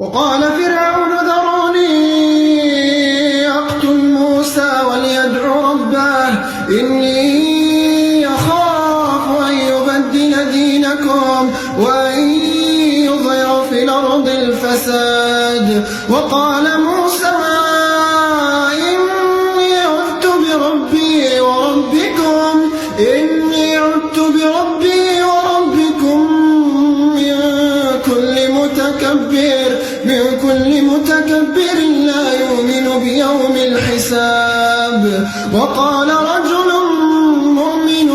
وقال فرعون ذروني أقتل موسى وليدع ربه إني أخاف أن يبدل دينكم وأن يظهر في الأرض الفساد. وقال موسى إني عدت بربي وربكم من كل متكبر لا يؤمن بيوم الحساب. وقال رجل مؤمن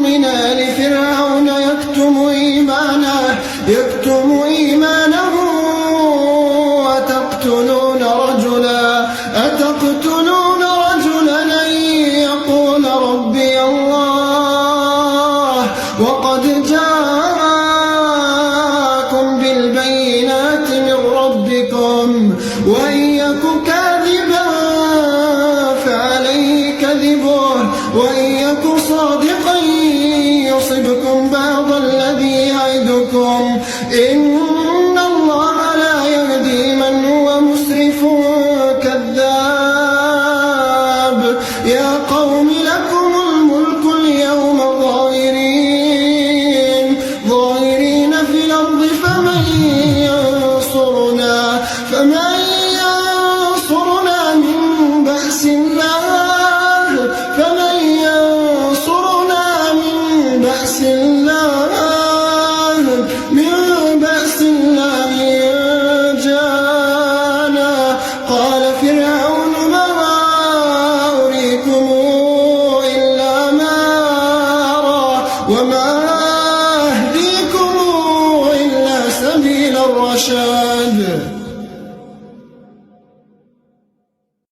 من آل فرعون يكتم إيمانه أتقتلون رجلا أن يقول ربي الله وقد جاءكم بالبينات من ربكم وإن يك كاذبا فعليه كذبه وإن يك صادقا يصبكم بعض الذي يعدكم إن الله لا يهدي من هو مسرف كذاب. يا قوم لكم الملك اليوم ظاهرين في الأرض فمن ينصرنا من بأس الله إن جاءنا. قال فرعون ما أريكم إلا ما أرى وما أهديكم إلا سبيل الرشاد.